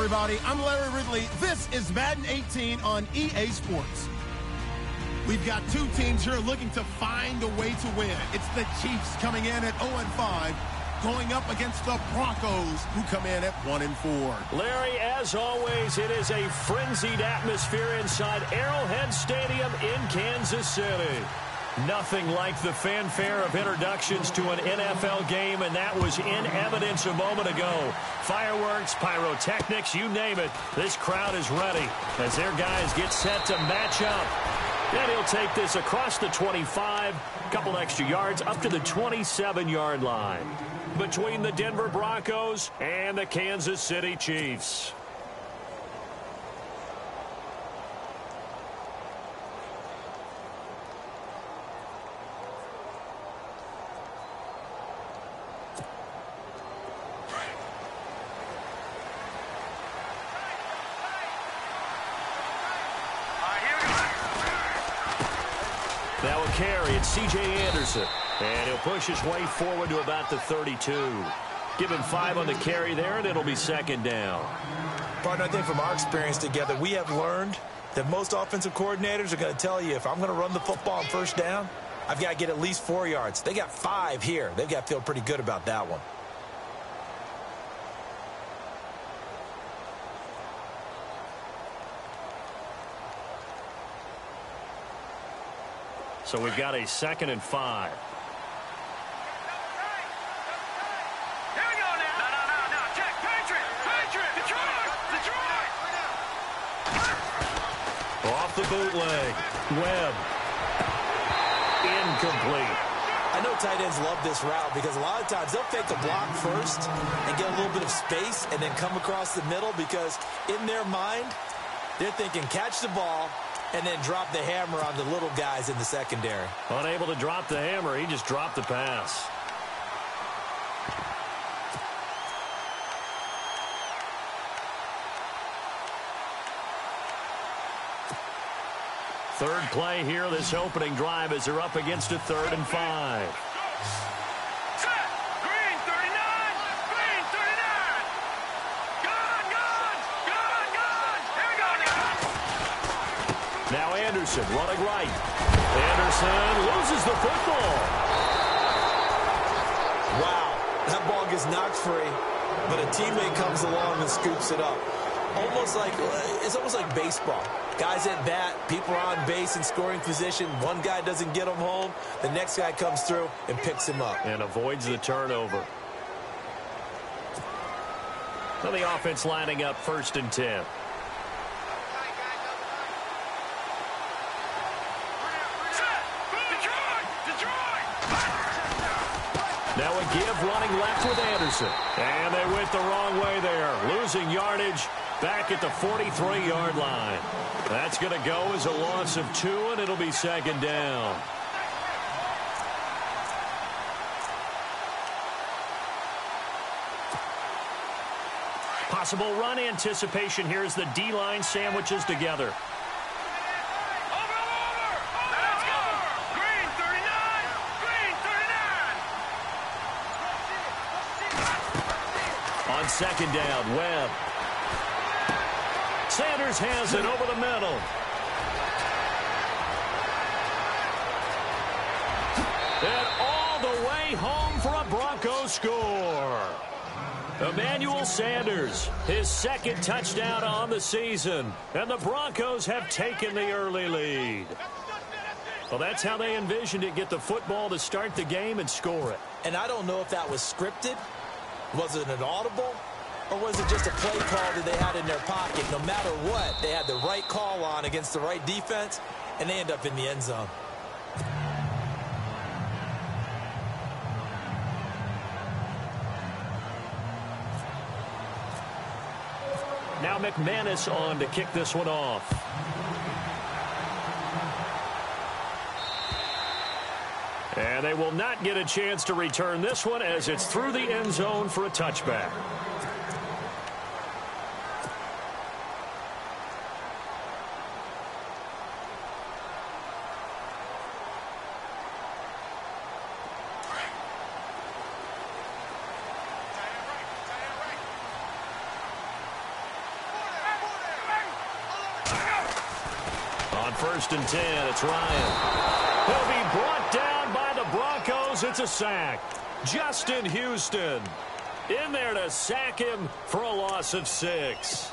everybody. I'm Larry Ridley. This is Madden 18 on EA Sports. We've got two teams here looking to find a way to win. It's the Chiefs coming in at 0-5, going up against the Broncos, who come in at 1-4. Larry, as always, it is a frenzied atmosphere inside Arrowhead Stadium in Kansas City. Nothing like the fanfare of introductions to an NFL game, and that was in evidence a moment ago. Fireworks, pyrotechnics, you name it. This crowd is ready as their guys get set to match up. And he'll take this across the 25, couple extra yards up to the 27-yard line between the Denver Broncos and the Kansas City Chiefs. That will carry. It's C.J. Anderson. And he'll push his way forward to about the 32. Give him 5 on the carry there, and it'll be second down. Partner, I think from our experience together, we have learned that most offensive coordinators are going to tell you, if I'm going to run the football on first down, I've got to get at least 4 yards. They got 5 here. They've got to feel pretty good about that one. So we've got a 2nd and 5. Here we go now. No. Check. Patriot. Detroit. Off the bootleg. Webb. Incomplete. I know tight ends love this route because a lot of times they'll fake a block first and get a little bit of space and then come across the middle because in their mind, they're thinking catch the ball and then drop the hammer on the little guys in the secondary. Unable to drop the hammer, he just dropped the pass. Third play here, this opening drive as they're up against a 3rd and 5. Now Anderson running right. Anderson loses the football. Wow, that ball gets knocked free, but a teammate comes along and scoops it up. It's almost like baseball. Guys at bat, people are on base in scoring position. One guy doesn't get him home. The next guy comes through and picks him up. And avoids the turnover. Now the offense lining up 1st and 10. Now a give running left with Anderson. And they went the wrong way there. Losing yardage back at the 43-yard line. That's going to go as a loss of 2, and it'll be 2nd down. Possible run anticipation here as the D-line sandwiches together. On 2nd down, Webb. Sanders has it over the middle. And all the way home for a Broncos score. Emmanuel Sanders, his 2nd touchdown on the season. And the Broncos have taken the early lead. Well, that's how they envisioned it, get the football to start the game and score it. And I don't know if that was scripted. Was it an audible? Or was it just a play call that they had in their pocket? No matter what, they had the right call on against the right defense, and they end up in the end zone. Now McManus on to kick this one off. And they will not get a chance to return this one as it's through the end zone for a touchback. 1st and 10. It's Ryan. He'll be brought down by the Broncos. It's a sack. Justin Houston in there to sack him for a loss of 6.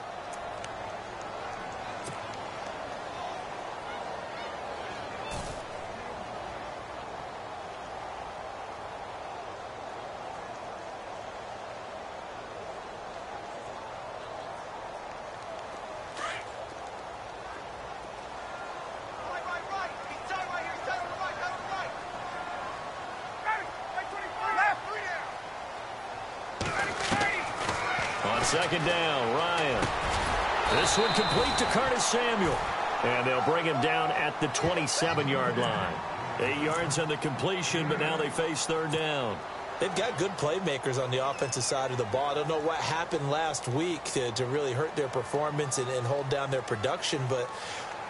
Second down, Ryan. This one complete to Curtis Samuel. And they'll bring him down at the 27-yard line. 8 yards on the completion, but now they face 3rd down. They've got good playmakers on the offensive side of the ball. I don't know what happened last week to really hurt their performance and hold down their production, but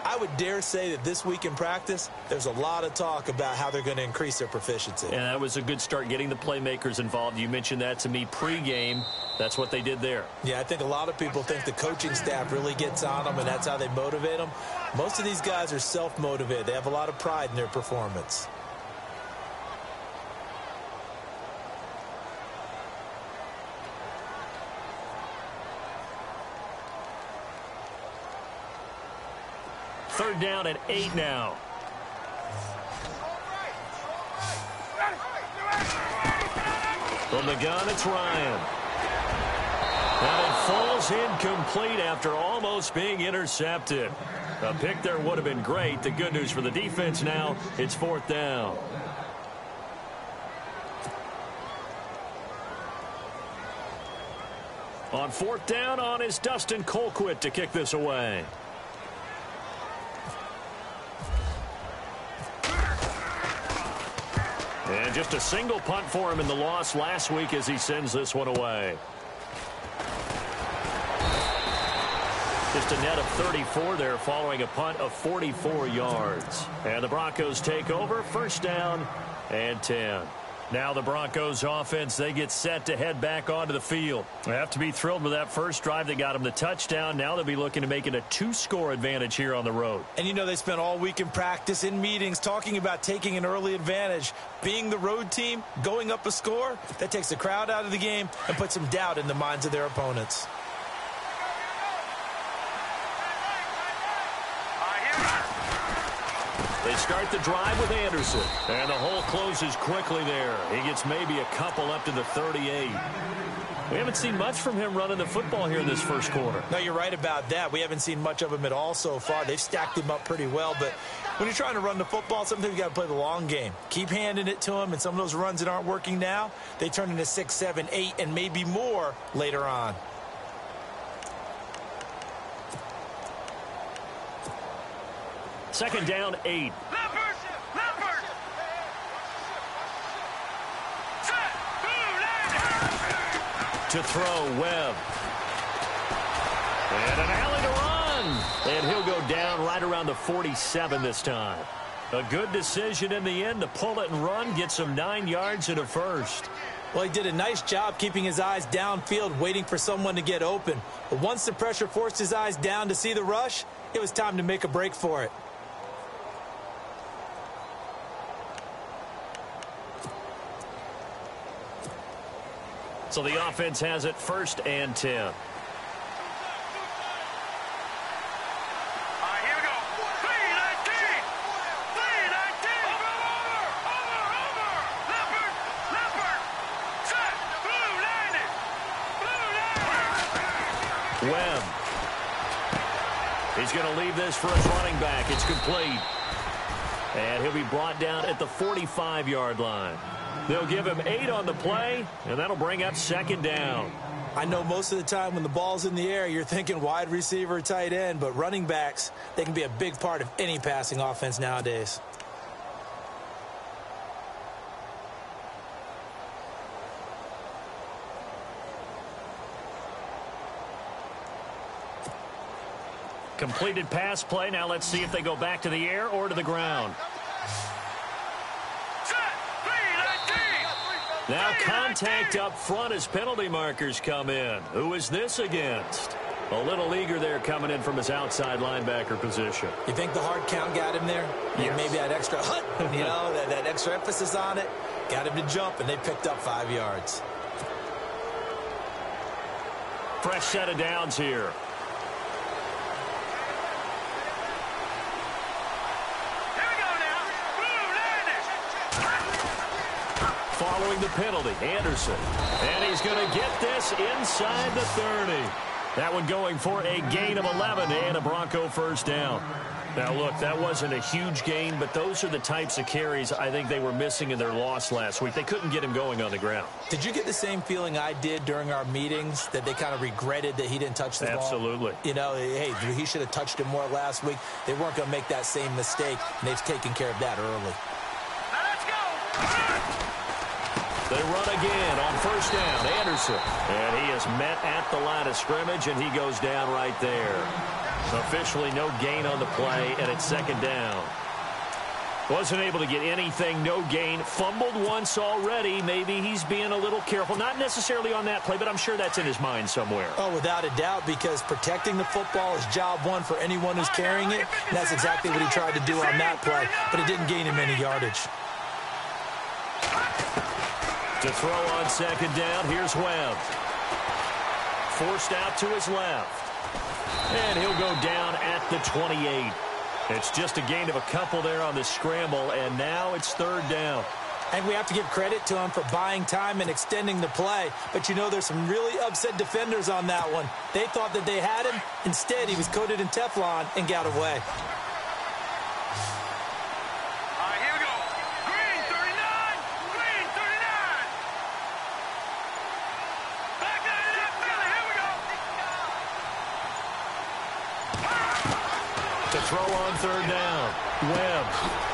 I would dare say that this week in practice, there's a lot of talk about how they're going to increase their proficiency. And that was a good start, getting the playmakers involved. You mentioned that to me pregame. That's what they did there. Yeah, I think a lot of people think the coaching staff really gets on them, and that's how they motivate them. Most of these guys are self-motivated. They have a lot of pride in their performance. Third down and 8 now. From the gun, it's Ryan. And it falls incomplete after almost being intercepted. A pick there would have been great. The good news for the defense now, it's 4th down. On 4th down, on is Dustin Colquitt to kick this away. And just a single punt for him in the loss last week as he sends this one away. Just a net of 34 there following a punt of 44 yards. And the Broncos take over, 1st down and 10. Now the Broncos offense, they get set to head back onto the field. They have to be thrilled with that first drive that got them the touchdown. Now they'll be looking to make it a 2-score advantage here on the road. And you know they spent all week in practice, in meetings, talking about taking an early advantage. Being the road team, going up a score, that takes the crowd out of the game and puts some doubt in the minds of their opponents. They start the drive with Anderson. And the hole closes quickly there. He gets maybe a couple up to the 38. We haven't seen much from him running the football here in this first quarter. No, you're right about that. We haven't seen much of him at all so far. They've stacked him up pretty well. But when you're trying to run the football, sometimes you got to play the long game. Keep handing it to him. And some of those runs that aren't working now, they turn into 6, 7, 8, and maybe more later on. Second down, 8. To throw, Webb. And an alley to run. And he'll go down right around the 47 this time. A good decision in the end to pull it and run, get some 9 yards and a first. Well, he did a nice job keeping his eyes downfield, waiting for someone to get open. But once the pressure forced his eyes down to see the rush, it was time to make a break for it. So the offense has it 1st and 10. Here we go. 3-19. Over. Leopard. Set. Blue landed. Webb. He's going to leave this for his running back. It's complete. And he'll be brought down at the 45-yard line. They'll give him 8 on the play, and that'll bring up 2nd down. I know most of the time when the ball's in the air, you're thinking wide receiver, tight end, but running backs, they can be a big part of any passing offense nowadays. Completed pass play. Now let's see if they go back to the air or to the ground. Now contact up front as penalty markers come in. Who is this against? A little eager there coming in from his outside linebacker position. You think the hard count got him there? Yes. Maybe that extra that extra emphasis on it got him to jump, and they picked up 5 yards. Fresh set of downs here. Following the penalty, Anderson. And he's going to get this inside the 30. That one going for a gain of 11 and a Bronco first down. Now, look, that wasn't a huge gain, but those are the types of carries I think they were missing in their loss last week. They couldn't get him going on the ground. Did you get the same feeling I did during our meetings, that they kind of regretted that he didn't touch the ball? Absolutely. You know, hey, he should have touched it more last week. They weren't going to make that same mistake, and they've taken care of that early. Now let's go. They run again on first down. Anderson. And he is met at the line of scrimmage, and he goes down right there. Officially no gain on the play, and it's second down. Wasn't able to get anything, no gain. Fumbled once already. Maybe he's being a little careful. Not necessarily on that play, but I'm sure that's in his mind somewhere. Oh, without a doubt, because protecting the football is job one for anyone who's carrying it, and that's exactly what he tried to do on that play, but it didn't gain him any yardage. To throw on second down, here's Webb. Forced out to his left. And he'll go down at the 28. It's just a gain of a couple there on the scramble, and now it's third down. And we have to give credit to him for buying time and extending the play. But, you know, there's some really upset defenders on that one. They thought that they had him. Instead, he was coated in Teflon and got away. All right, here we go. Green 39. Green 39. Back to the left belly. Here we go. To throw on third down, Webb.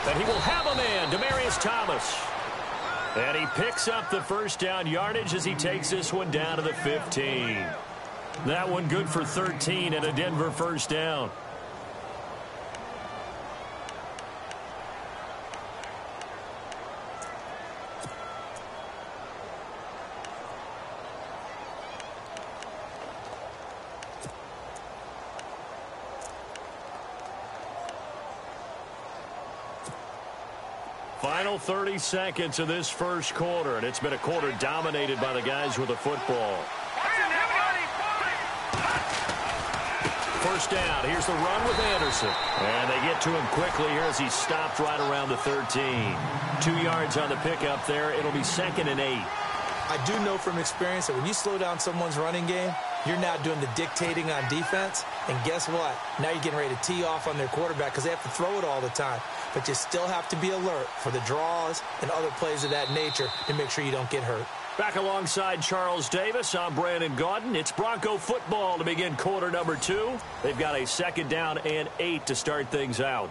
And he will have a man, Demaryius Thomas. And he picks up the first down yardage as he takes this one down to the 15. That one good for 13 and a Denver first down. Final 30 seconds of this first quarter, and it's been a quarter dominated by the guys with the football. First down. Here's the run with Anderson. And they get to him quickly here as he stopped right around the 13. 2 yards on the pickup there. It'll be 2nd and 8. I do know from experience that when you slow down someone's running game, you're now doing the dictating on defense. And guess what? Now you're getting ready to tee off on their quarterback because they have to throw it all the time. But you still have to be alert for the draws and other plays of that nature to make sure you don't get hurt. Back alongside Charles Davis, I'm Brandon Gaudin. It's Bronco football to begin quarter number 2. They've got a 2nd down and 8 to start things out.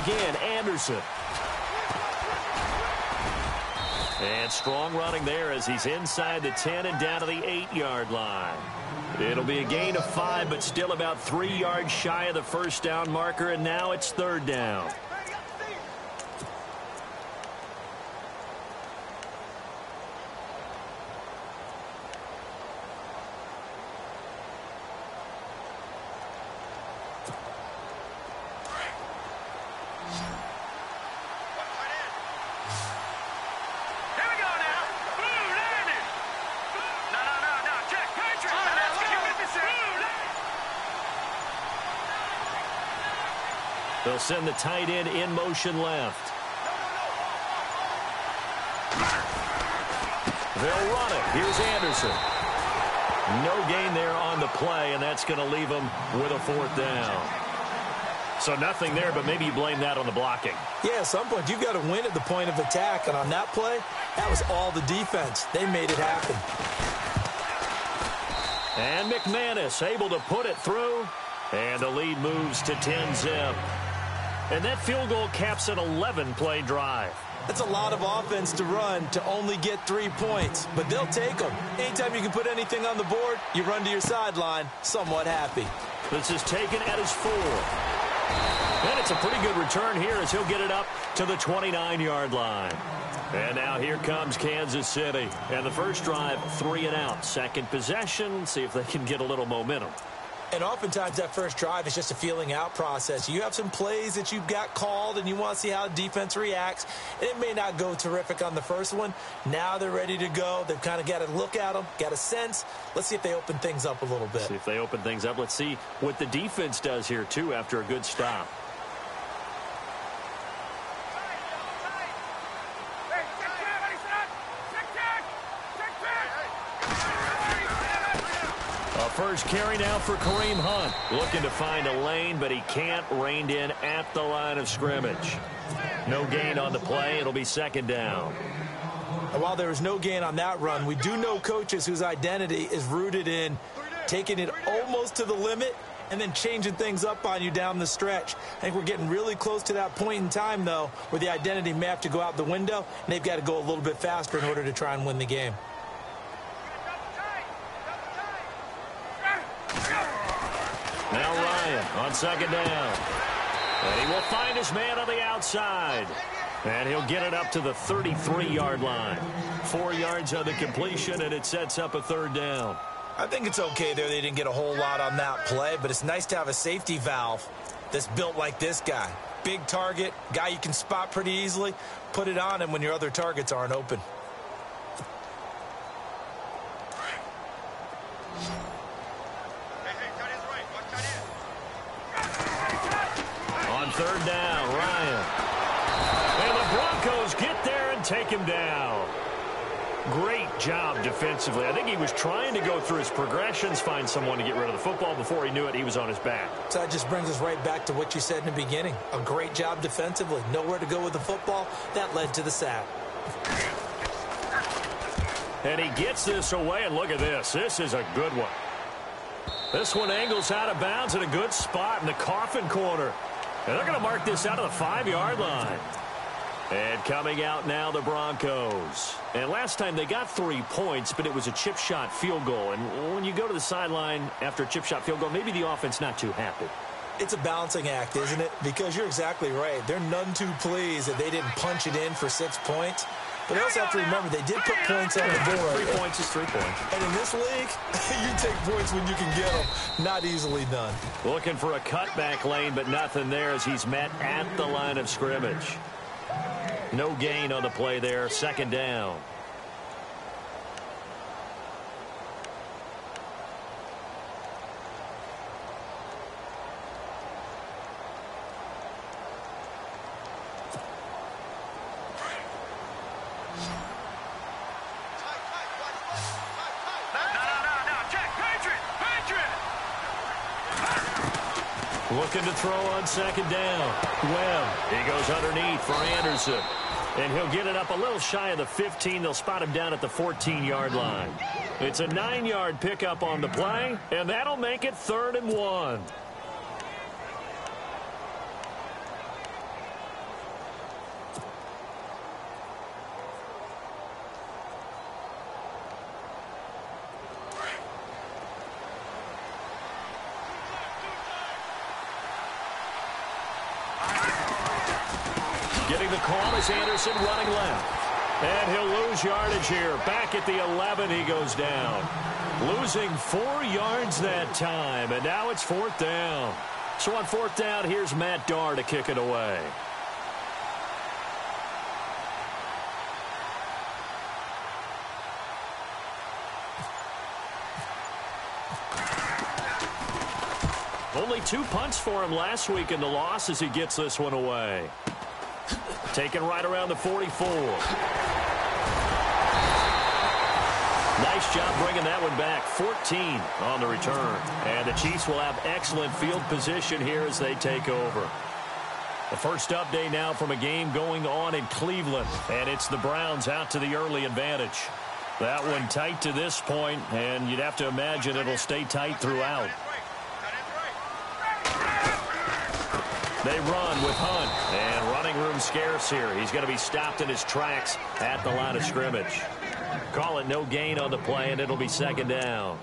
Again, Anderson. And strong running there as he's inside the 10 and down to the 8-yard line. It'll be a gain of 5, but still about 3 yards shy of the first down marker, and now it's third down. They'll send the tight end in motion left. They'll run it. Here's Anderson. No gain there on the play, and that's going to leave them with a 4th down. So nothing there, but maybe you blame that on the blocking. Yeah, at some point you've got to win at the point of attack, and on that play, that was all the defense. They made it happen. And McManus able to put it through, and the lead moves to 10-zip. And that field goal caps an 11-play drive. That's a lot of offense to run to only get 3 points, but they'll take them. Anytime you can put anything on the board, you run to your sideline somewhat happy. This is taken at his 4. And it's a pretty good return here as he'll get it up to the 29-yard line. And now here comes Kansas City. And the first drive, 3 and out. Second possession, see if they can get a little momentum. And oftentimes that first drive is just a feeling out process. You have some plays that you've got called and you want to see how the defense reacts. It may not go terrific on the first one. Now they're ready to go. They've kind of got to look at them, got a sense. Let's see if they open things up a little bit. See if they open things up. Let's see what the defense does here, too, after a good stop. First carry now for Kareem Hunt. Looking to find a lane, but he can't. Reined in at the line of scrimmage. No gain on the play. It'll be second down. And while there was no gain on that run, we do know coaches whose identity is rooted in taking it almost to the limit and then changing things up on you down the stretch. I think we're getting really close to that point in time, though, where the identity may have to go out the window, and they've got to go a little bit faster in order to try and win the game. Now Ryan on second down. And he will find his man on the outside. And he'll get it up to the 33-yard line. 4 yards on the completion, and it sets up a third down. I think it's okay there. They didn't get a whole lot on that play, but it's nice to have a safety valve that's built like this guy. Big target, guy you can spot pretty easily. Put it on him when your other targets aren't open. On third down, Ryan. And the Broncos get there and take him down. Great job defensively. I think he was trying to go through his progressions, find someone to get rid of the football. Before he knew it, he was on his back. So that just brings us right back to what you said in the beginning. A great job defensively. Nowhere to go with the football. That led to the sack. And he gets this away, and look at this. This is a good one. This one angles out of bounds in a good spot in the coffin corner. And they're going to mark this out of the 5-yard line. And coming out now, the Broncos. And last time they got 3 points, but it was a chip shot field goal. And when you go to the sideline after a chip shot field goal, maybe the offense not too happy. It's a balancing act, isn't it? Because you're exactly right. They're none too pleased that they didn't punch it in for 6 points. But they also have to remember they did put points on the board. 3 points is 3 points. And in this league, you take points when you can get them. Not easily done. Looking for a cutback lane, but nothing there as he's met at the line of scrimmage. No gain on the play there. Second down. Looking to throw on second down. Webb. He goes underneath for Anderson. And he'll get it up a little shy of the 15. They'll spot him down at the 14-yard line. It's a 9-yard pickup on the play, and that'll make it 3rd and 1. Getting the call is Anderson running left. And he'll lose yardage here. Back at the 11, he goes down. Losing 4 yards that time, and now it's 4th down. So on 4th down, here's Matt Darr to kick it away. Only 2 punts for him last week in the loss as he gets this one away. Taken right around the 44. Nice job bringing that one back. 14 on the return. And the Chiefs will have excellent field position here as they take over. The first update now from a game going on in Cleveland. And it's the Browns out to the early advantage. That one tight to this point, and you'd have to imagine it'll stay tight throughout. They run with Hunt. And running room scarce here. He's going to be stopped in his tracks at the line of scrimmage. Call it no gain on the play, and it'll be second down.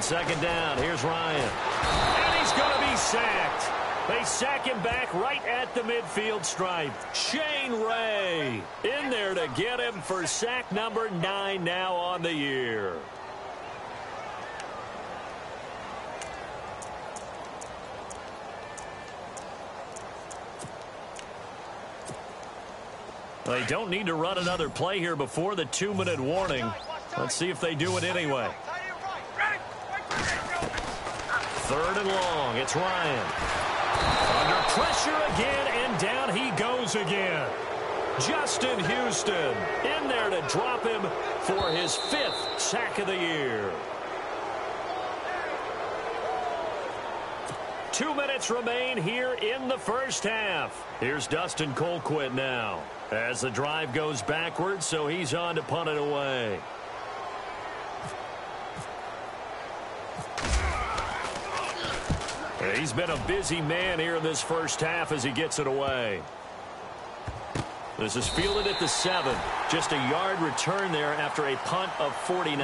Second down, here's Ryan. And he's going to be sacked. They sack him back right at the midfield stripe. Shane Ray in there to get him for sack number 9 now on the year. They don't need to run another play here before the 2-minute warning. Let's see if they do it anyway. 3rd and long. It's Ryan. Under pressure again, and down he goes again. Justin Houston in there to drop him for his 5th sack of the year. 2 minutes remain here in the first half. Here's Dustin Colquitt now as the drive goes backwards, so he's on to punt it away. He's been a busy man here in this first half as he gets it away. This is fielded at the 7. Just a yard return there after a punt of 49.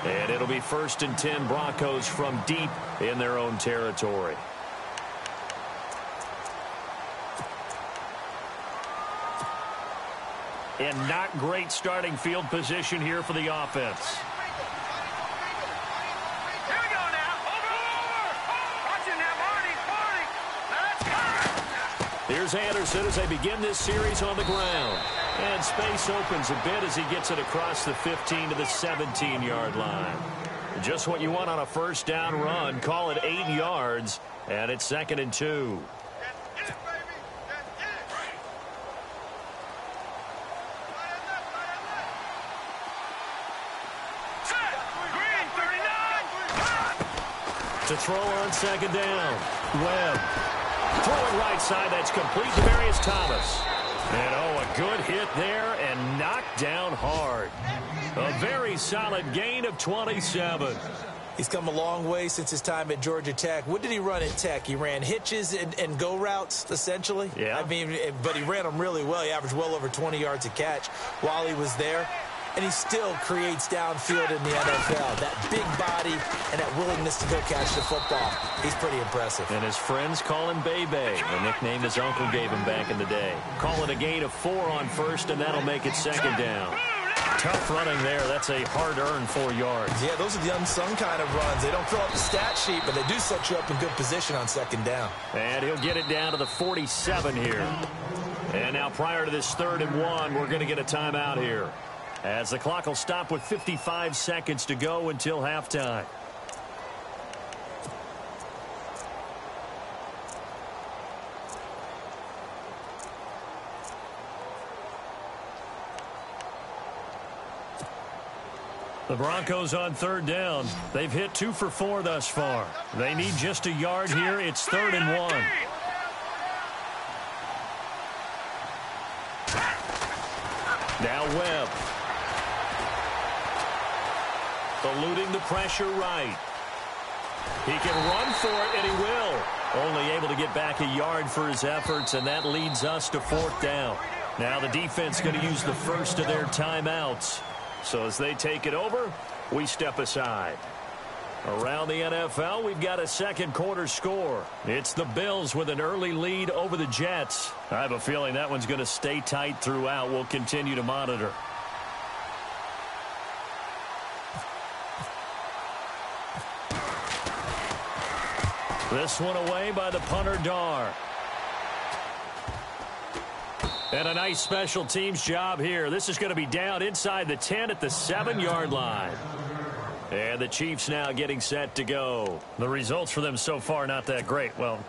And it'll be 1st and 10 Broncos from deep in their own territory. And not great starting field position here for the offense. Here's Anderson as they begin this series on the ground. And space opens a bit as he gets it across the 15 to the 17-yard line. Just what you want on a first down run. Call it 8 yards, and it's 2nd and 2. To throw on 2nd down. Webb. Throwing right side, that's complete to Demarius Thomas. And a good hit there and knocked down hard. A very solid gain of 27. He's come a long way since his time at Georgia Tech. What did he run at Tech? He ran hitches and go routes, essentially. Yeah. I mean, but he ran them really well. He averaged well over 20 yards a catch while he was there. And he still creates downfield in the NFL. That big body and that willingness to go catch the football. He's pretty impressive. And his friends call him Bebe, a nickname his uncle gave him back in the day. Call it a gain of 4 on 1st, and that'll make it 2nd down. Tough running there. That's a hard-earned 4 yards. Yeah, those are the unsung kind of runs. They don't fill up the stat sheet, but they do set you up in good position on 2nd down. And he'll get it down to the 47 here. And now prior to this 3rd and 1, we're going to get a timeout here, as the clock will stop with 55 seconds to go until halftime. The Broncos on 3rd down. They've hit 2 for 4 thus far. They need just a yard here. It's 3rd and 1. Now Webb. Eluding the pressure right. He can run for it, and he will. Only able to get back a yard for his efforts, and that leads us to 4th down. Now the defense going to use the first of their timeouts. So as they take it over, we step aside. Around the NFL, we've got a second quarter score. It's the Bills with an early lead over the Jets. I have a feeling that one's going to stay tight throughout. We'll continue to monitor. This one away by the punter, Dar. And a nice special teams job here. This is going to be down inside the 10 at the 7-yard line. And the Chiefs now getting set to go. The results for them so far not that great. Well,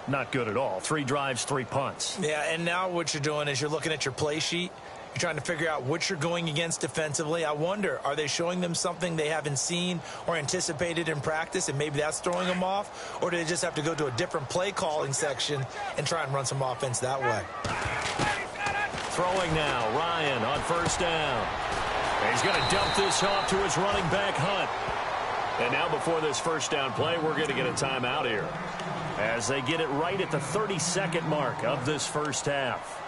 not good at all. 3 drives, 3 punts. Yeah, and now what you're doing is you're looking at your play sheet. You're trying to figure out what you're going against defensively. I wonder, are they showing them something they haven't seen or anticipated in practice, and maybe that's throwing them off? Or do they just have to go to a different play calling section and try and run some offense that way? Throwing now, Ryan on first down. He's going to dump this off to his running back, Hunt. And now before this first down play, we're going to get a timeout here, as they get it right at the 30-second mark of this first half.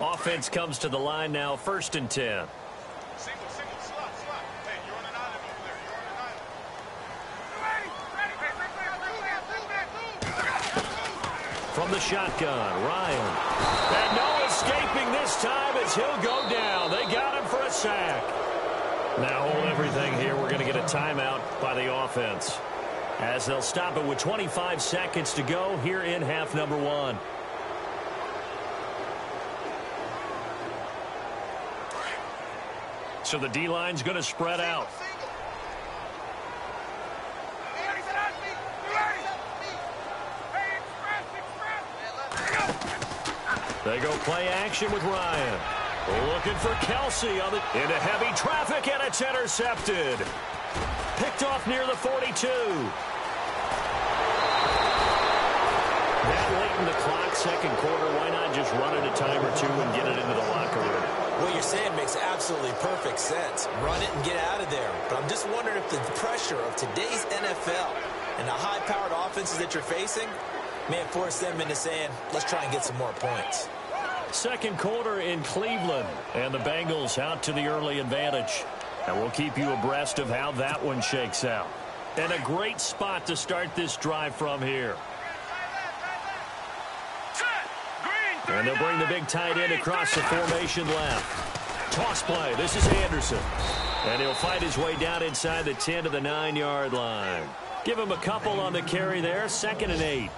Offense comes to the line now, 1st and 10. Single, slot. Hey, you're on an island over there. You're on an island. From the shotgun, Ryan. And no escaping this time as he'll go down. They got him for a sack. Now hold everything here. We're going to get a timeout by the offense, as they'll stop it with 25 seconds to go here in half number 1. So the D-line's going to spread out. They go play action with Ryan. Looking for Kelsey into heavy traffic, and it's intercepted. Picked off near the 42. That late in the clock, second quarter, why not just run it a time or two and get it into the locker room? What you're saying makes absolutely perfect sense. Run it and get out of there. But I'm just wondering if the pressure of today's NFL and the high-powered offenses that you're facing may have forced them into saying, let's try and get some more points. Second quarter in Cleveland, and the Bengals out to the early advantage. And we'll keep you abreast of how that one shakes out. And a great spot to start this drive from here. And they'll bring the big tight end across the formation left. Toss play. This is Anderson. And he'll fight his way down inside the 10 to the 9-yard line. Give him a couple on the carry there. 2nd and 8.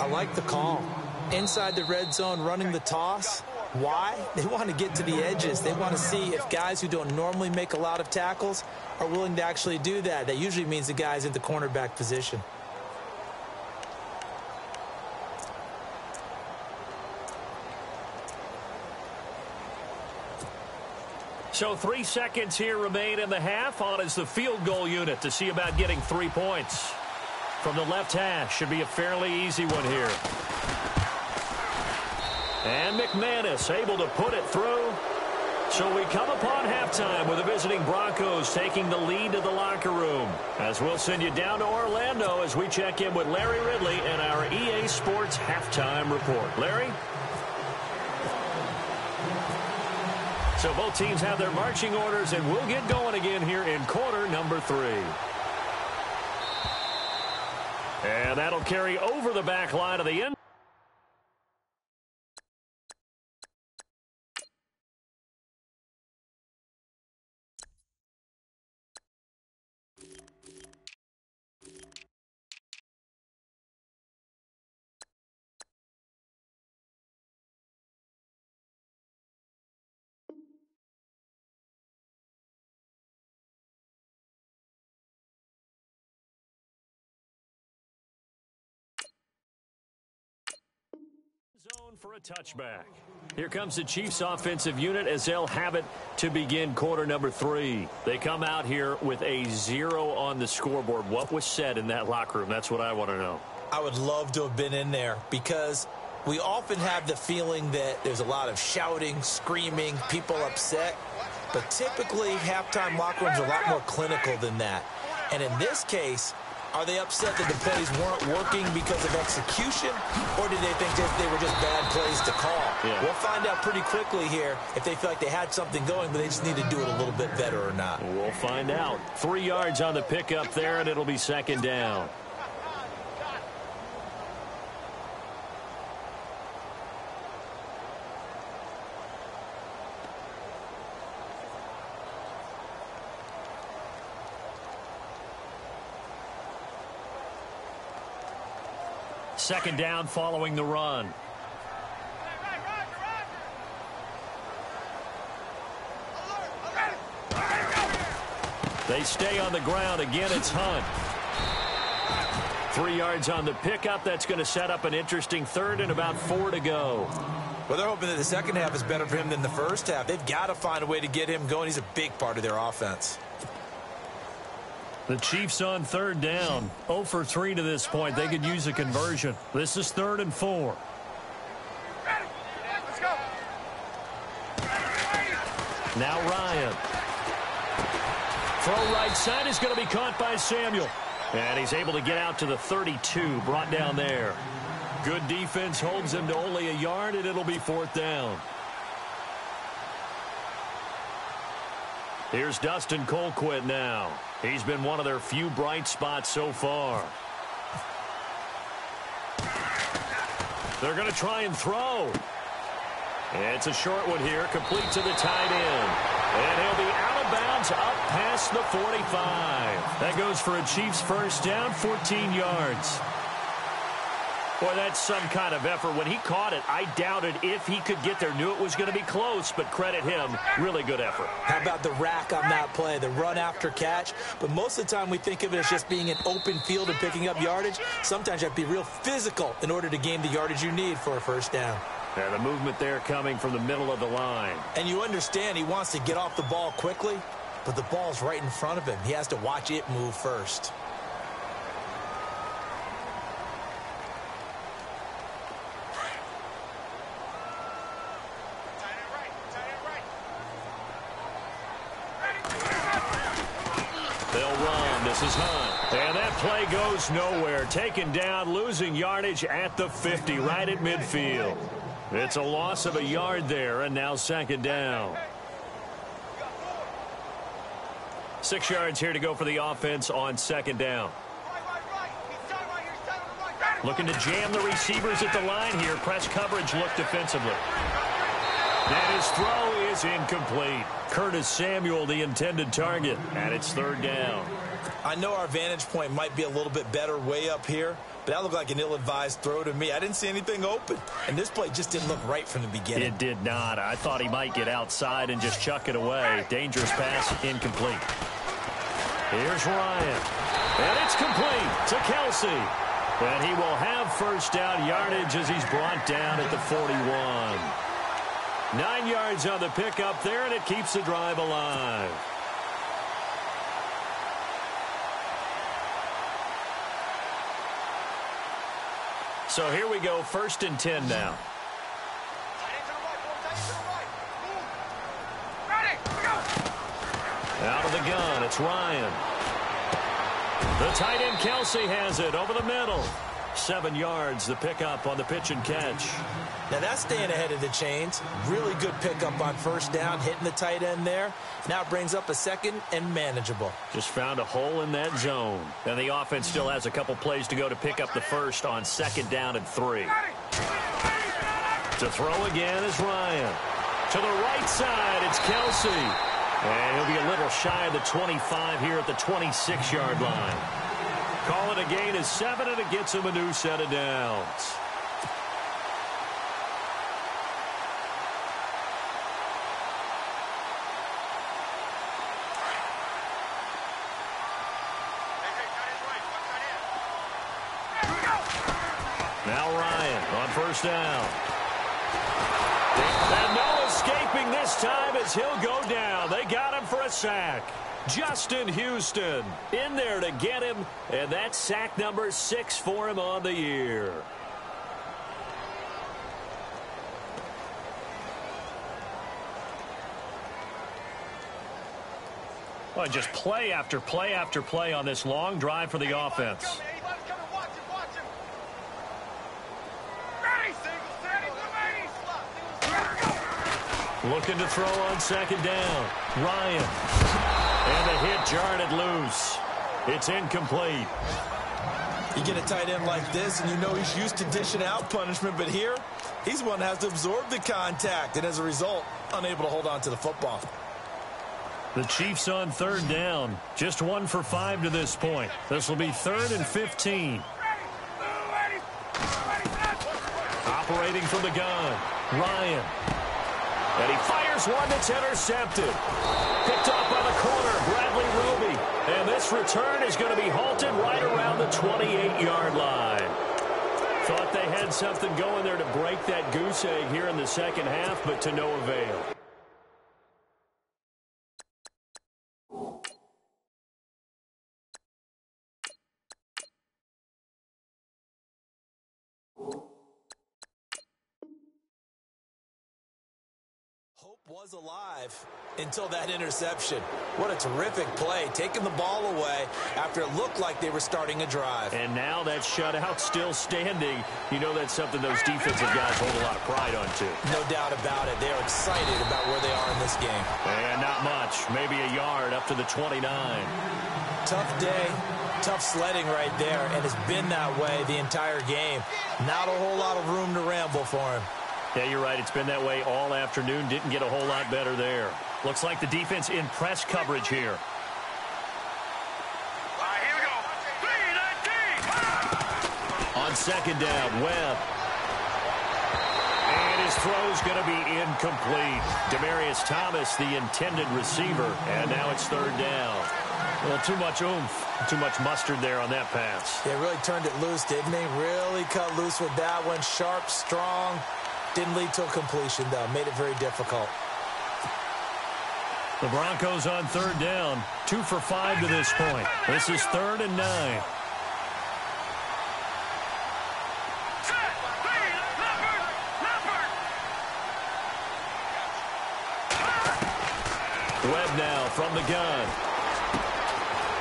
I like the call. Inside the red zone, running the toss. Why? They want to get to the edges. They want to see if guys who don't normally make a lot of tackles are willing to actually do that. That usually means the guy's in the cornerback position. So 3 seconds here remain in the half. On is the field goal unit to see about getting 3 points. From the left hash, should be a fairly easy one here. And McManus able to put it through. So we come upon halftime with the visiting Broncos taking the lead to the locker room. As we'll send you down to Orlando as we check in with Larry Ridley and our EA Sports halftime report. Larry? So both teams have their marching orders, and we'll get going again here in quarter number 3. And that'll carry over the back line of the end. Zone for a touchback. Here comes the Chiefs offensive unit as they'll have it to begin quarter number 3. They come out here with a 0 on the scoreboard. What was said in that locker room? That's what I want to know. I would love to have been in there because we often have the feeling that there's a lot of shouting, screaming, people upset. But typically, halftime locker rooms are a lot more clinical than that. And in this case, are they upset that the plays weren't working because of execution, or did they think that they were just bad plays to call? Yeah. We'll find out pretty quickly here if they feel like they had something going, but they just need to do it a little bit better or not. We'll find out. 3 yards on the pickup there, and it'll be 2nd down. second down following the run. They stay on the ground. Again, it's Hunt. 3 yards on the pickup. That's going to set up an interesting third and about 4 to go. Well, they're hoping that the second half is better for him than the first half. They've got to find a way to get him going. He's a big part of their offense. The Chiefs on third down. 0 for 3 to this point. They could use a conversion. This is 3rd and 4. Let's go. Now Ryan. Throw right side is going to be caught by Samuel. And he's able to get out to the 32, brought down there. Good defense holds him to only a yard, and it'll be 4th down. Here's Dustin Colquitt now. He's been one of their few bright spots so far. They're going to try and throw. It's a short one here, complete to the tight end. And he'll be out of bounds up past the 45. That goes for a Chiefs first down, 14 yards. Boy, that's some kind of effort. When he caught it, I doubted if he could get there. Knew it was going to be close, but credit him. Really good effort. How about the rack on that play, the run after catch? But most of the time we think of it as just being an open field and picking up yardage. Sometimes you have to be real physical in order to gain the yardage you need for a first down. And the movement there coming from the middle of the line. And you understand he wants to get off the ball quickly, but the ball's right in front of him. He has to watch it move first. This is Hunt. And that play goes nowhere. Taken down, losing yardage at the 50, right at midfield. It's a loss of a yard there, and now 2nd down. 6 yards here to go for the offense on 2nd down. Looking to jam the receivers at the line here. Press coverage look defensively. And his throw is incomplete. Curtis Samuel, the intended target, and it's 3rd down. I know our vantage point might be a little bit better way up here, but that looked like an ill-advised throw to me. I didn't see anything open, and this play just didn't look right from the beginning. It did not. I thought he might get outside and just chuck it away. Dangerous pass, incomplete. Here's Ryan, and it's complete to Kelsey. And he will have first down yardage as he's brought down at the 41. 9 yards on the pickup there, and it keeps the drive alive. So here we go, 1st and 10 now. Out of the gun, it's Ryan. The tight end Kelsey has it over the middle. 7 yards, the pickup on the pitch and catch. Now that's staying ahead of the chains. Really good pickup on first down, hitting the tight end there. Now it brings up a 2nd and manageable. Just found a hole in that zone. And the offense still has a couple plays to go to pick up the first on 2nd down and 3. To throw again is Ryan. To the right side, it's Kelsey. And he'll be a little shy of the 25 here at the 26-yard line. Call it a gain of 7, and it gets him a new set of downs. Now Ryan on first down. And no escaping this time as he'll go down. They got him for a sack. Justin Houston in there to get him, and that's sack number 6 for him on the year. Well, just play after play after play on this long drive for the offense. Looking to throw on 2nd down. Ryan. And the hit jarred it loose. It's incomplete. You get a tight end like this, and you know he's used to dishing out punishment, but here, he's one that has to absorb the contact, and as a result, unable to hold on to the football. The Chiefs on 3rd down. Just 1 for 5 to this point. This will be 3rd and 15. operating from the gun. Ryan. And he fires one that's intercepted. Picked up by the corner, Bradley Roby. And this return is going to be halted right around the 28-yard line. Thought they had something going there to break that goose egg here in the second half, but to no avail. Hope was alive until that interception. What a terrific play, taking the ball away after it looked like they were starting a drive. And now that shutout still standing. You know that's something those defensive guys hold a lot of pride on, too. No doubt about it. They're excited about where they are in this game. And not much. Maybe a yard up to the 29. Tough day, tough sledding right there, and it's been that way the entire game. Not a whole lot of room to ramble for him. Yeah, you're right. It's been that way all afternoon. Didn't get a whole lot better there. Looks like the defense in press coverage here. All right, here we go. 3-19. On second down, Webb. And his throw's going to be incomplete. Demaryius Thomas, the intended receiver. And now it's third down. Well, too much oomph, too much mustard there on that pass. They really turned it loose, didn't they? Really cut loose with that one. Sharp, strong. Didn't lead to a completion, though. Made it very difficult. The Broncos on third down. 2 for 5 to this point. This is 3rd and 9. Webb now from the gun.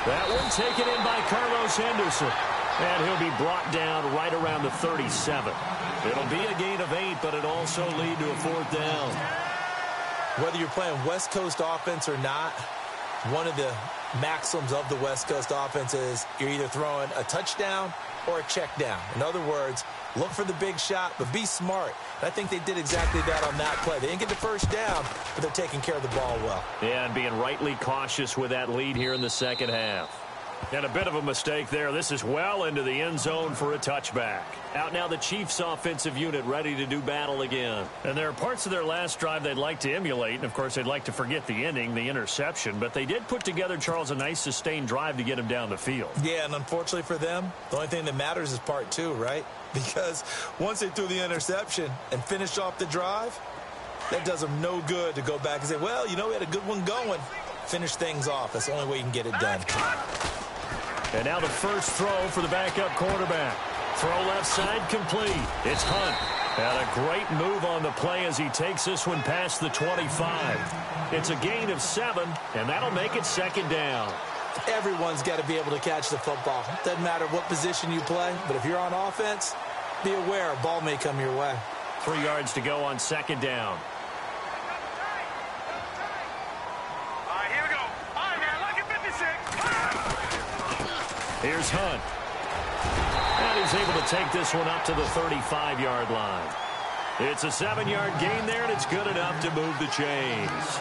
That one taken in by Carlos Henderson. And he'll be brought down right around the 37. It'll be a gain of 8, but it also lead to a 4th down. Whether you're playing West Coast offense or not, one of the maxims of the West Coast offense is you're either throwing a touchdown or a check down. In other words, look for the big shot, but be smart. And I think they did exactly that on that play. They didn't get the first down, but they're taking care of the ball well. Yeah, and being rightly cautious with that lead here in the second half. And a bit of a mistake there. This is well into the end zone for a touchback. Out now the Chiefs offensive unit ready to do battle again. And there are parts of their last drive they'd like to emulate. And, of course, they'd like to forget the ending, the interception. But they did put together, Charles, a nice sustained drive to get him down the field. Yeah, and unfortunately for them, the only thing that matters is part 2, right? Because once they threw the interception and finished off the drive, that does them no good to go back and say, well, you know, we had a good one going. Finish things off. That's the only way you can get it done. And now the first throw for the backup quarterback. Throw left side complete. It's Hunt. And a great move on the play as he takes this one past the 25. It's a gain of 7, and that'll make it 2nd down. Everyone's got to be able to catch the football. Doesn't matter what position you play, but if you're on offense, be aware a ball may come your way. 3 yards to go on 2nd down. Here's Hunt. And he's able to take this one up to the 35-yard line. It's a 7-yard gain there, and it's good enough to move the chains.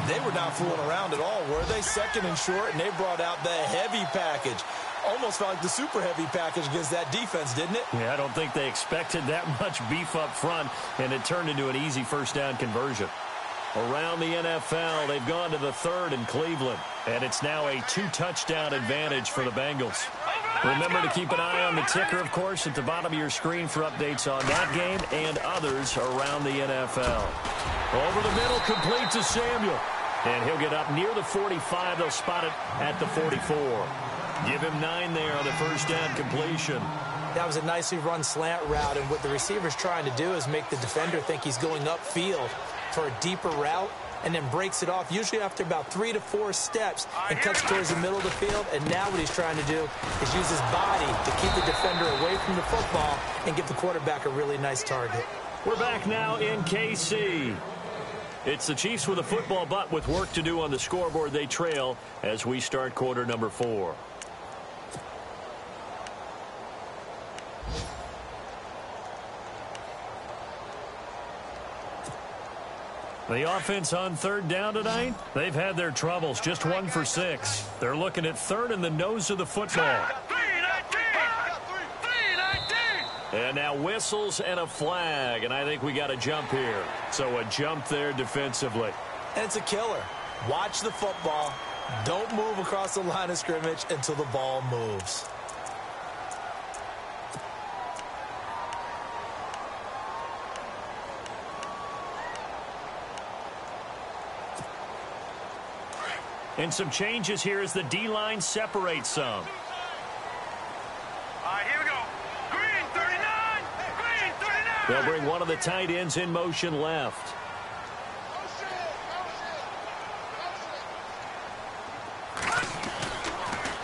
They were not fooling around at all, were they? 2nd and short, and they brought out the heavy package. Almost felt like the super heavy package against that defense, didn't it? Yeah, I don't think they expected that much beef up front, and it turned into an easy first down conversion. Around the NFL, they've gone to the 3rd in Cleveland, and it's now a 2-touchdown advantage for the Bengals. Remember to keep an eye on the ticker, of course, at the bottom of your screen for updates on that game and others around the NFL. Over the middle, complete to Samuel. And he'll get up near the 45. They'll spot it at the 44. Give him 9 there on the first down completion. That was a nicely run slant route, and what the receiver's trying to do is make the defender think he's going upfield for a deeper route, and then breaks it off, usually after about 3 to 4 steps, and cuts towards the middle of the field. And now what he's trying to do is use his body to keep the defender away from the football and give the quarterback a really nice target. We're back now in KC. It's the Chiefs with a football, but with work to do on the scoreboard. They trail as we start quarter number 4. The offense on 3rd down tonight, they've had their troubles, just 1 for 6. They're looking at 3rd in the nose of the football. 3-19! And now whistles and a flag, and I think we got a jump here. So a jump there defensively. And it's a killer. Watch the football. Don't move across the line of scrimmage until the ball moves. And some changes here as the D-line separates some. All right, here we go. Green 39. Green 39. They'll bring one of the tight ends in motion left.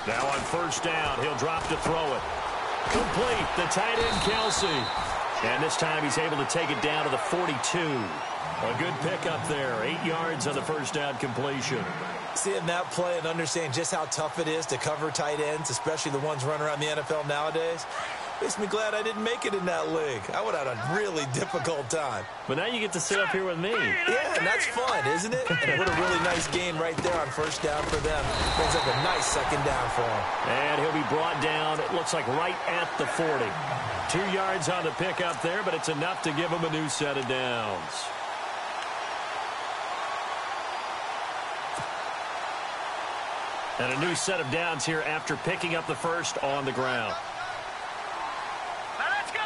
Now on first down, he'll drop to throw it. Complete, the tight end, Kelsey. And this time he's able to take it down to the 42. A good pickup there, 8 yards on the first down completion. Seeing that play and understanding just how tough it is to cover tight ends, especially the ones running around the NFL nowadays, makes me glad I didn't make it in that league. I would have had a really difficult time. But now you get to sit up here with me. Yeah, and that's fun, isn't it? And what a really nice gain right there on first down for them. Brings up a nice second down for him. And he'll be brought down, it looks like right at the 40. 2 yards on the pickup there, but it's enough to give him a new set of downs. And a new set of downs here after picking up the first on the ground. Now let's go.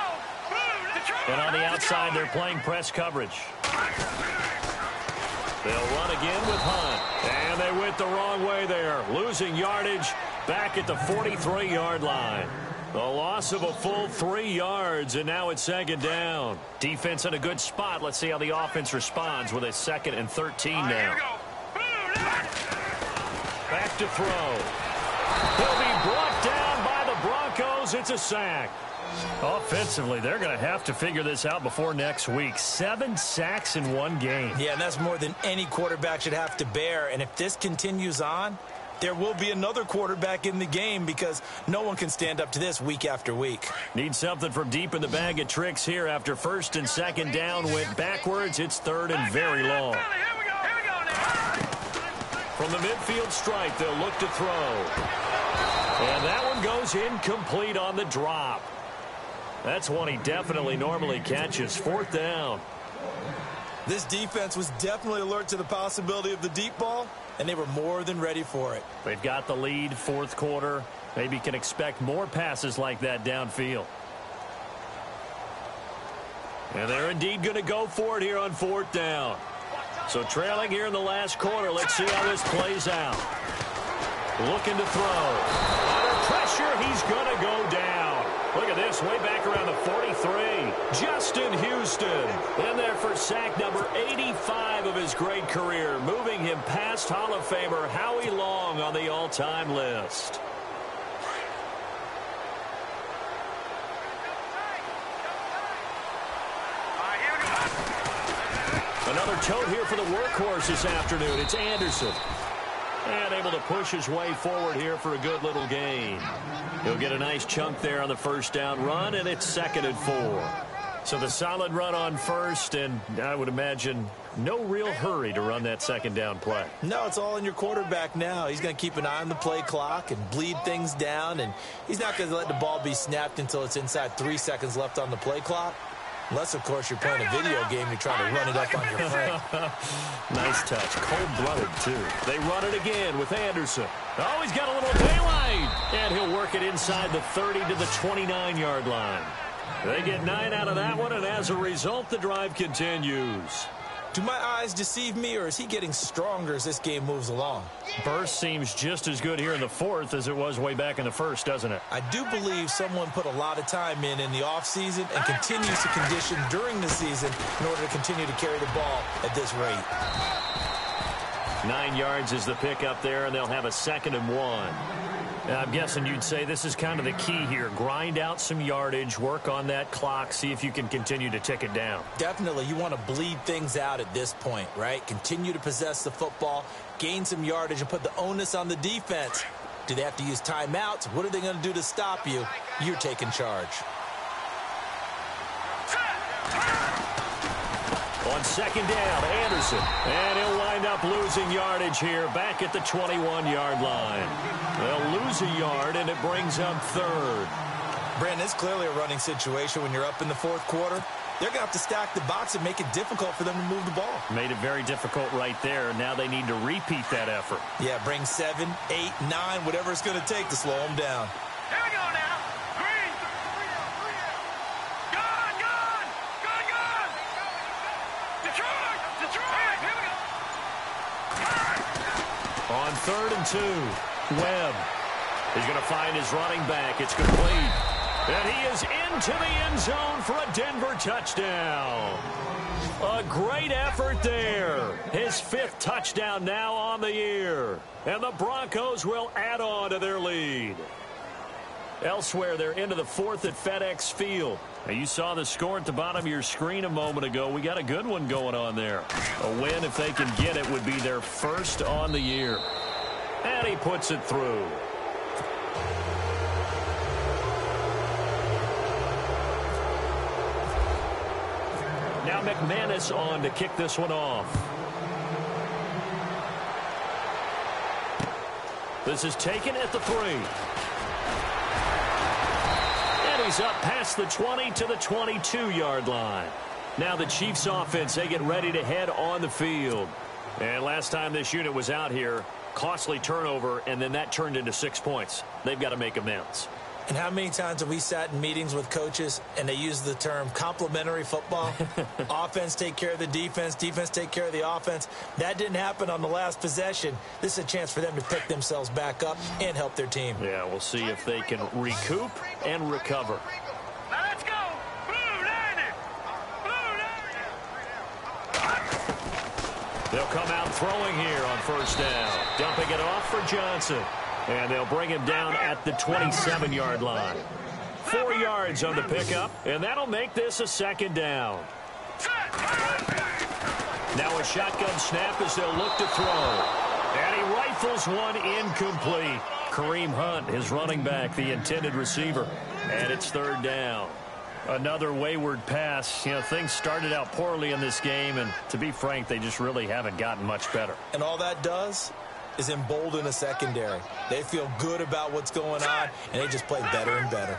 And on the outside, they're playing press coverage. They'll run again with Hunt. And they went the wrong way there. Losing yardage back at the 43-yard line. The loss of a full 3 yards, and now it's second down. Defense in a good spot. Let's see how the offense responds with a 2nd and 13 now. Back to throw. He'll be brought down by the Broncos. It's a sack. Offensively, they're going to have to figure this out before next week. 7 sacks in one game. Yeah, and that's more than any quarterback should have to bear. And if this continues on, there will be another quarterback in the game because no one can stand up to this week after week. Need something from deep in the bag of tricks here after first and second down went backwards. It's third and very long. From the midfield stripe, they'll look to throw. And that one goes incomplete on the drop. That's one he definitely normally catches. 4th down. This defense was definitely alert to the possibility of the deep ball, and they were more than ready for it. They've got the lead, 4th quarter. Maybe can expect more passes like that downfield. And they're indeed going to go for it here on 4th down. So trailing here in the last quarter. Let's see how this plays out. Looking to throw. Under pressure, he's going to go down. Look at this, way back around the 43. Justin Houston in there for sack number 85 of his great career, moving him past Hall of Famer Howie Long on the all-time list. Another tote here for the workhorse this afternoon. It's Anderson. And able to push his way forward here for a good little gain. He'll get a nice chunk there on the first down run, and it's 2nd and 4. So the solid run on first, and I would imagine no real hurry to run that second down play. No, it's all in your quarterback now. He's going to keep an eye on the play clock and bleed things down, and he's not going to let the ball be snapped until it's inside 3 seconds left on the play clock. Unless, of course, you're playing a video game, you're trying to run it up on your friend. Nice touch. Cold-blooded, too. They run it again with Anderson. Oh, he's got a little daylight. And he'll work it inside the 30 to the 29-yard line. They get 9 out of that one, and as a result, the drive continues. Do my eyes deceive me, or is he getting stronger as this game moves along? Burst seems just as good here in the 4th as it was way back in the 1st, doesn't it? I do believe someone put a lot of time in the offseason and continues to condition during the season in order to continue to carry the ball at this rate. 9 yards is the pickup there, and they'll have a 2nd and 1. Now, I'm guessing you'd say this is kind of the key here. Grind out some yardage, work on that clock, see if you can continue to tick it down. Definitely. You want to bleed things out at this point, right? Continue to possess the football, gain some yardage, and put the onus on the defense. Do they have to use timeouts? What are they going to do to stop you? You're taking charge. On 2nd down, Anderson. And he'll wind up losing yardage here back at the 21-yard line. They'll lose a yard, and it brings up 3rd. Brandon, it's clearly a running situation when you're up in the fourth quarter. They're going to have to stack the box and make it difficult for them to move the ball. Made it very difficult right there. Now they need to repeat that effort. Yeah, bring 7, 8, 9, whatever it's going to take to slow them down. Here we go now. Green. Gone. Detroit. Here we go. On 3rd and 2, Webb is going to find his running back. It's complete. And he is into the end zone for a Denver touchdown. A great effort there. His 5th touchdown now on the year. And the Broncos will add on to their lead. Elsewhere, they're into the 4th at FedEx Field. Now, you saw the score at the bottom of your screen a moment ago. We got a good one going on there. A win, if they can get it, would be their 1st on the year. And he puts it through. Now McManus on to kick this one off. This is taken at the 3. And he's up past the 20 to the 22-yard line. Now the Chiefs offense, they get ready to head on the field. And last time this unit was out here, costly turnover, and then that turned into 6 points. They've got to make amends. And how many times have we sat in meetings with coaches and they use the term complementary football? Offense take care of the defense, defense take care of the offense. That didn't happen on the last possession. This is a chance for them to pick themselves back up and help their team. Yeah, we'll see if they can recoup and recover. Now let's go. Blue 90. They'll come out throwing here on 1st down. Dumping it off for Johnson. And they'll bring him down at the 27-yard line. 4 yards on the pickup, and that'll make this a 2nd down. Now a shotgun snap as they'll look to throw. And he rifles one incomplete. Kareem Hunt, his running back, the intended receiver. And it's 3rd down. Another wayward pass. You know, things started out poorly in this game, and to be frank, they just really haven't gotten much better. And all that does is embolden a secondary. They feel good about what's going on, and they just play better and better.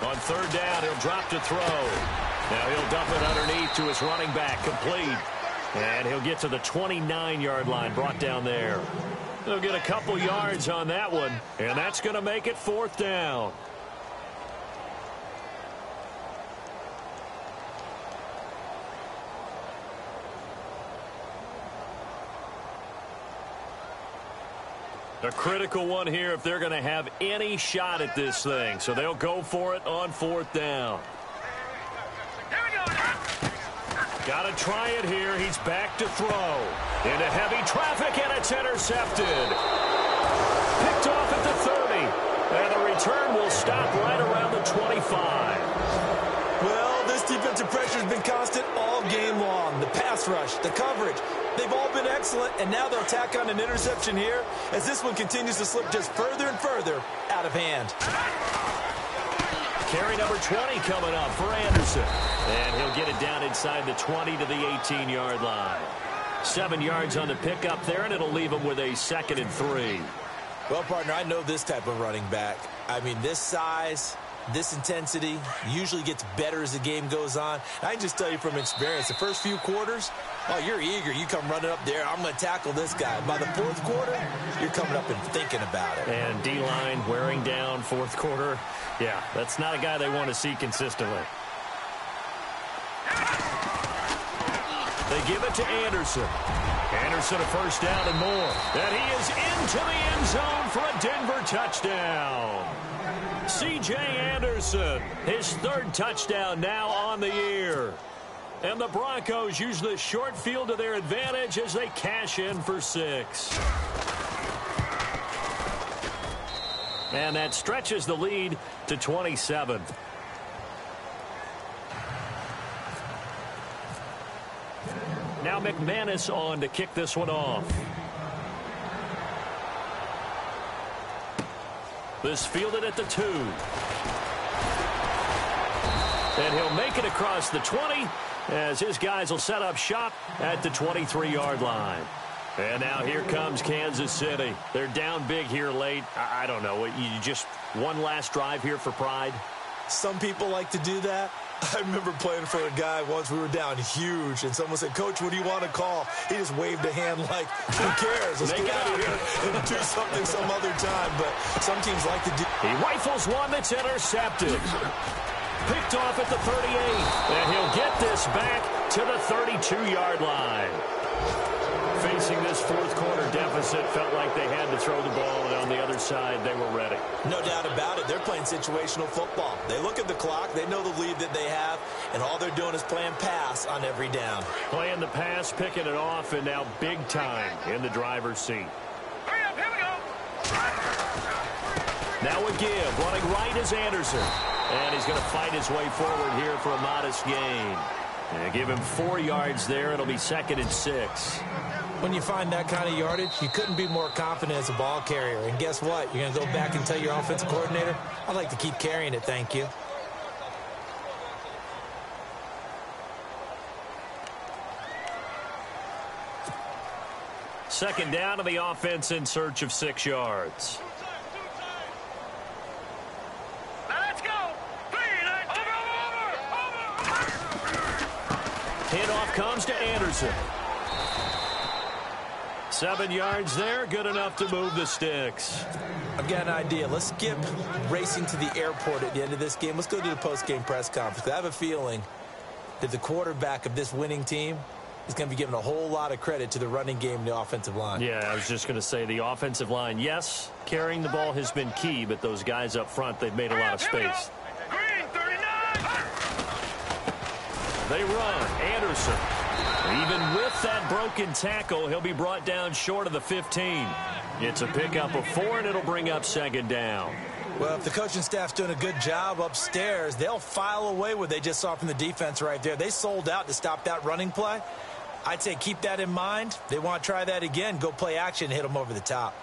On 3rd down, he'll drop to throw. Now he'll dump it underneath to his running back, complete. And he'll get to the 29-yard line, brought down there. They'll get a couple yards on that one, and that's going to make it 4th down. A critical one here if they're going to have any shot at this thing. So they'll go for it on 4th down. Here we go now. Got to try it here. He's back to throw. Into heavy traffic, and it's intercepted. Picked off at the 30. And the return will stop right around the 25. Well, this defensive pressure has been constant all game long. The pass rush, the coverage, they've all been excellent, and now they'll tack on an interception here as this one continues to slip just further and further out of hand. Carry number 20 coming up for Anderson. And he'll get it down inside the 20 to the 18-yard line. 7 yards on the pickup there, and it'll leave him with a 2nd and 3. Well, partner, I know this type of running back. I mean, this size, this intensity usually gets better as the game goes on. I can just tell you from experience, the first few quarters, oh, you're eager. You come running up there, I'm going to tackle this guy. By the 4th quarter, you're coming up and thinking about it. And D-line wearing down 4th quarter. Yeah, that's not a guy they want to see consistently. They give it to Anderson. Anderson a 1st down and more. And he is into the end zone for a Denver touchdown. C.J. Anderson, his 3rd touchdown now on the year. And the Broncos use the short field to their advantage as they cash in for 6. And that stretches the lead to 27. Now McManus on to kick this one off. This fielded at the 2. And he'll make it across the 20 as his guys will set up shop at the 23-yard line. And now here comes Kansas City. They're down big here late. I don't know. You just one last drive here for pride? Some people like to do that. I remember playing for a guy once. We were down huge, and someone said, "Coach, what do you want to call?" He just waved a hand like, "Who cares? Let's get out of here and do something some other time." But some teams like to do. He rifles one that's intercepted. Picked off at the 38, and he'll get this back to the 32-yard line. Facing this fourth quarter deficit, felt like they had to throw the ball, and on the other side, they were ready. No doubt about it. They're playing situational football. They look at the clock. They know the lead that they have, and all they're doing is playing pass on every down. Playing the pass, picking it off, and now big time in the driver's seat. Hurry up, here we go. Now a give. Running right is Anderson. And he's going to fight his way forward here for a modest gain. And give him 4 yards there. It'll be 2nd and 6. When you find that kind of yardage, you couldn't be more confident as a ball carrier. And guess what? You're going to go back and tell your offensive coordinator, "I'd like to keep carrying it, thank you." Second down to the offense in search of 6 yards. Now let's go. Over. Handoff comes to Anderson. 7 yards there, good enough to move the sticks. I've got an idea. Let's skip racing to the airport at the end of this game. Let's go do the post-game press conference. I have a feeling that the quarterback of this winning team is going to be given a whole lot of credit to the running game and the offensive line. Yeah, I was just going to say the offensive line, yes, carrying the ball has been key, but those guys up front, they've made a lot of space. Green 39. They run. Anderson. Even with that broken tackle, he'll be brought down short of the 15. It's a pickup of 4, and it'll bring up 2nd down. Well, if the coaching staff's doing a good job upstairs, they'll file away what they just saw from the defense right there. They sold out to stop that running play. I'd say keep that in mind. They want to try that again. Go play action, hit them over the top.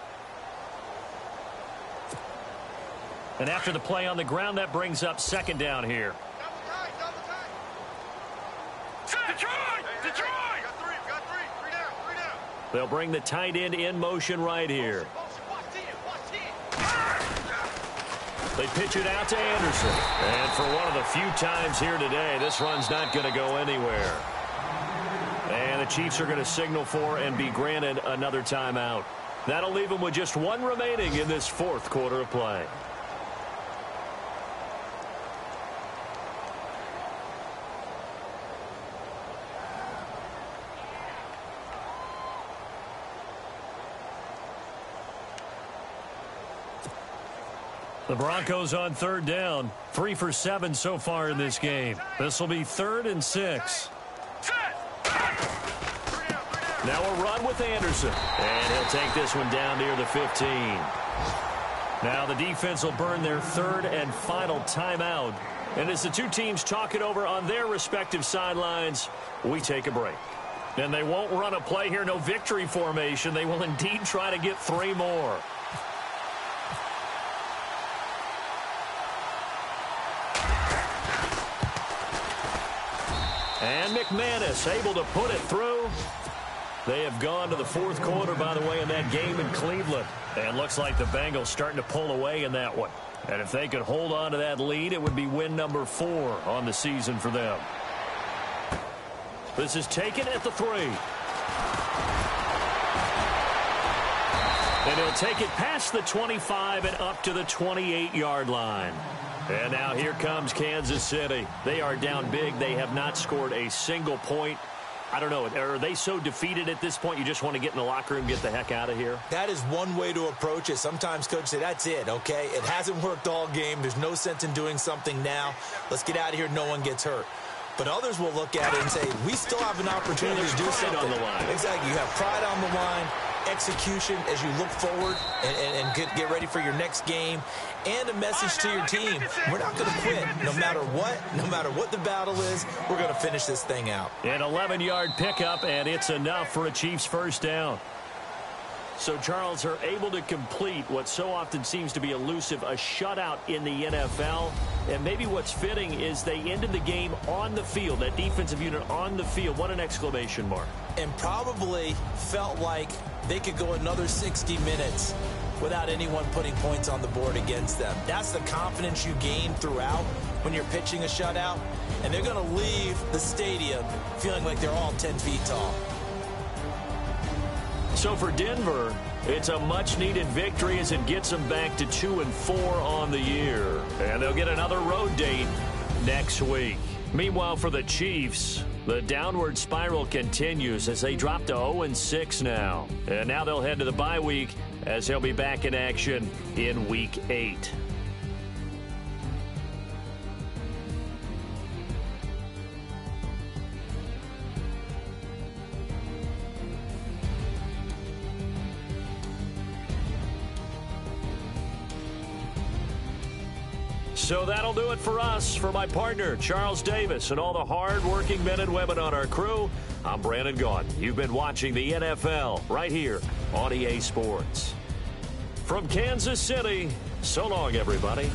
And after the play on the ground, that brings up 2nd down here. Detroit! Got three down. They'll bring the tight end in motion right here. They pitch it out to Anderson. And for one of the few times here today, this run's not going to go anywhere. And the Chiefs are going to signal for and be granted another timeout. That'll leave them with just 1 remaining in this fourth quarter of play. The Broncos on 3rd down. 3 for 7 so far in this game. This will be 3rd and 6. Now a run with Anderson. And he'll take this one down near the 15. Now the defense will burn their 3rd and final timeout. And as the two teams talk it over on their respective sidelines, we take a break. And they won't run a play here, no victory formation. They will indeed try to get 3 more. And McManus able to put it through. They have gone to the fourth quarter, by the way, in that game in Cleveland. And looks like the Bengals starting to pull away in that one. And if they could hold on to that lead, it would be win number 4 on the season for them. This is taken at the 3. And he'll take it past the 25 and up to the 28-yard line. And now here comes Kansas City. They are down big. They have not scored a single point. I don't know. Are they so defeated at this point you just want to get in the locker room and get the heck out of here? That is one way to approach it. Sometimes coaches say, that's it, okay? It hasn't worked all game. There's no sense in doing something now. Let's get out of here. No one gets hurt. But others will look at it and say, we still have an opportunity to do something. On the line. Exactly. You have pride on the line, execution as you look forward and get ready for your next game, and a message to your team. We're not going to quit no matter what the battle is. We're going to finish this thing out. An 11-yard pickup, and it's enough for a Chiefs first down. So, Charles, are able to complete what so often seems to be elusive, a shutout in the NFL. And maybe what's fitting is they ended the game on the field, that defensive unit on the field. What an exclamation mark. And probably felt like they could go another 60 minutes without anyone putting points on the board against them. That's the confidence you gain throughout when you're pitching a shutout. And they're going to leave the stadium feeling like they're all 10 feet tall. So for Denver, it's a much-needed victory as it gets them back to 2-4 on the year. And they'll get another road date next week. Meanwhile, for the Chiefs, the downward spiral continues as they drop to 0-6 now. And now they'll head to the bye week as they'll be back in action in Week 8. So that'll do it for us. For my partner, Charles Davis, and all the hard-working men and women on our crew, I'm Brandon Gaudin. You've been watching the NFL right here on EA Sports. From Kansas City, so long, everybody.